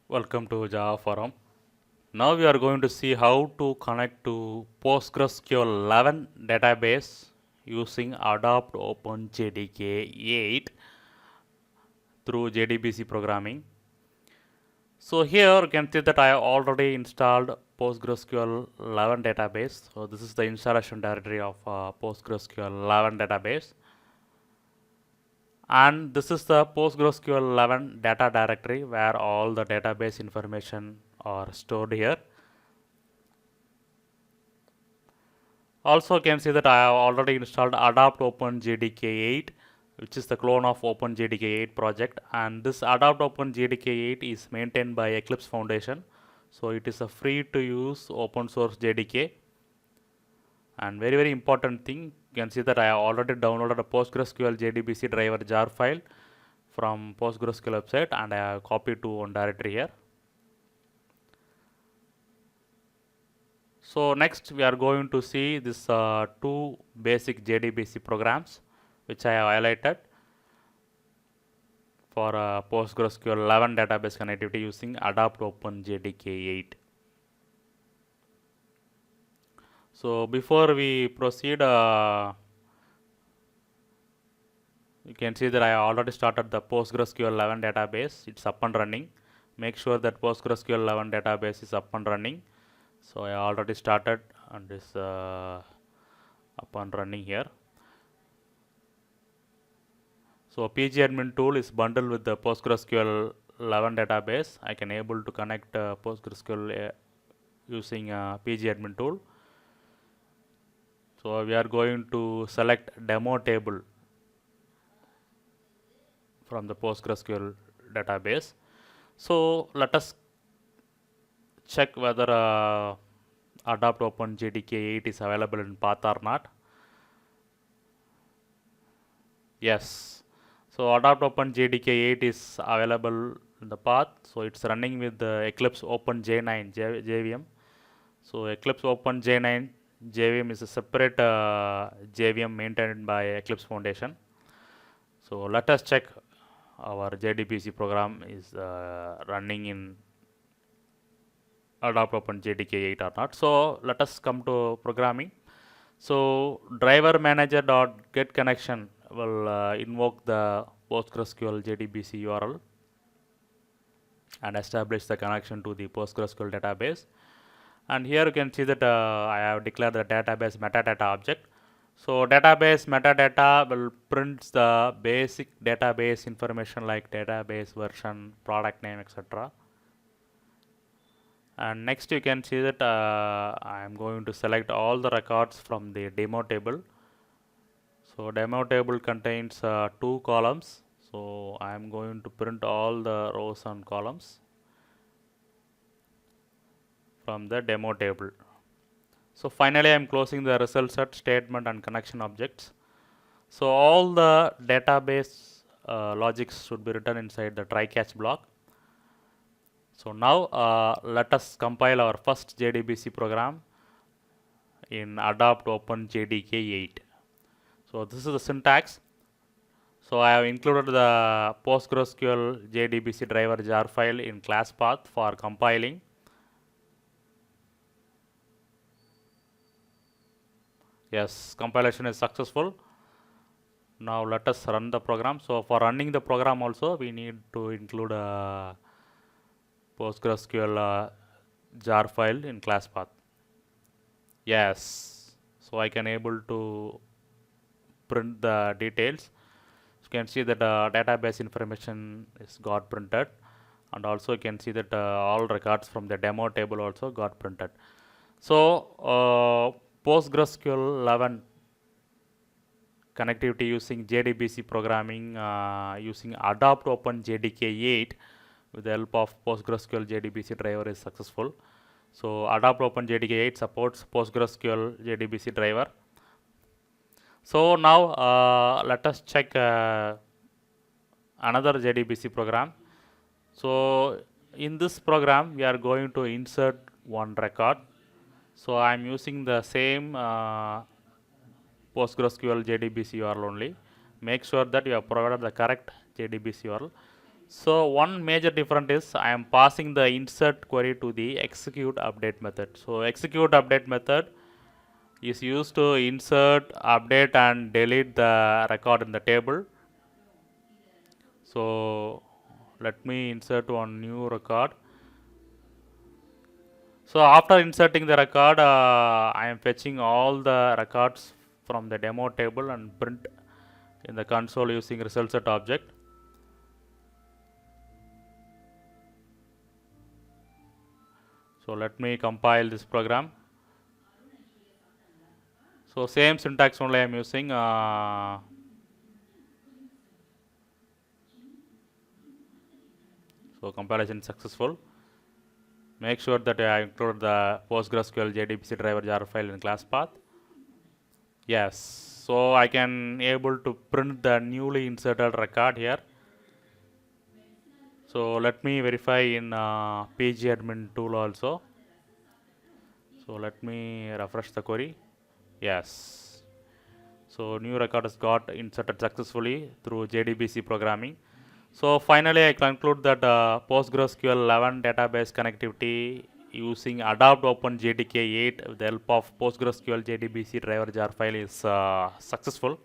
Welcome to Java Forum. Now we are going to see how to connect to PostgreSQL 11 database using AdoptOpenJDK 8 through JDBC programming. So here you can see that I have already installed PostgreSQL 11 database. So this is the installation directory of PostgreSQL 11 database. And this is the PostgreSQL 11 data directory where all the database information are stored here. Also, you can see that I have already installed AdoptOpenJDK 8, which is the clone of OpenJDK 8 project. And this AdoptOpenJDK 8 is maintained by Eclipse Foundation. So it is a free to use open source JDK. And very important thing, you can see that I have already downloaded a PostgreSQL JDBC Driver jar file from PostgreSQL website, and I have copied to one directory here. So next we are going to see this two basic JDBC programs which I have highlighted for PostgreSQL 11 database connectivity using AdoptOpenJDK 8. So before we proceed, you can see that I already started the PostgreSQL 11 database. It's up and running. Make sure that PostgreSQL 11 database is up and running. So I already started and is up and running here. So pgadmin tool is bundled with the PostgreSQL 11 database. I can able to connect PostgreSQL using pgadmin tool. So we are going to select demo table from the PostgreSQL database. So let us check whether AdoptOpenJDK 8 is available in path or not. Yes. So AdoptOpenJDK 8 is available in the path. So it's running with the Eclipse OpenJ9 JVM. So Eclipse OpenJ9 JVM is a separate JVM maintained by Eclipse Foundation. So let us check our JDBC program is running in AdoptOpenJDK 8 or not. So let us come to programming. So driver manager.get connection will invoke the PostgreSQL JDBC URL and establish the connection to the PostgreSQL database. And here you can see that I have declared the database metadata object. So database metadata will print the basic database information like database version, product name, etc. And next you can see that I am going to select all the records from the demo table. So demo table contains two columns. So I am going to print all the rows and columns from the demo table. So finally I am closing the result set statement and connection objects. So all the database logics should be written inside the try catch block. So now let us compile our first JDBC program in AdoptOpenJDK 8. So this is the syntax. So I have included the PostgreSQL JDBC driver jar file in class path for compiling. Yes, compilation is successful. Now let us run the program. So for running the program also we need to include a PostgreSQL jar file in class path. Yes, so I can able to print the details. You can see that database information is got printed, and also you can see that all records from the demo table also got printed. So PostgreSQL 11 connectivity using JDBC programming using AdoptOpenJDK 8 with the help of PostgreSQL JDBC driver is successful. So AdoptOpenJDK 8 supports PostgreSQL JDBC driver. So now let us check another JDBC program. So in this program we are going to insert one record. So I am using the same PostgreSQL JDBC URL only. Make sure that you have provided the correct JDBC URL. So one major difference is I am passing the insert query to the execute update method. So execute update method is used to insert, update and delete the record in the table. So let me insert one new record. So after inserting the record, I am fetching all the records from the demo table and print in the console using result set object. So let me compile this program. So same syntax only I am using. So compilation successful. Make sure that I include the PostgreSQL JDBC Driver jar file in class path. Yes, so I can able to print the newly inserted record here. So let me verify in pgadmin tool also. So let me refresh the query. Yes. So new record has got inserted successfully through JDBC programming. So finally I conclude that PostgreSQL 11 database connectivity using AdoptOpenJDK 8 with the help of PostgreSQL JDBC Driver jar file is successful.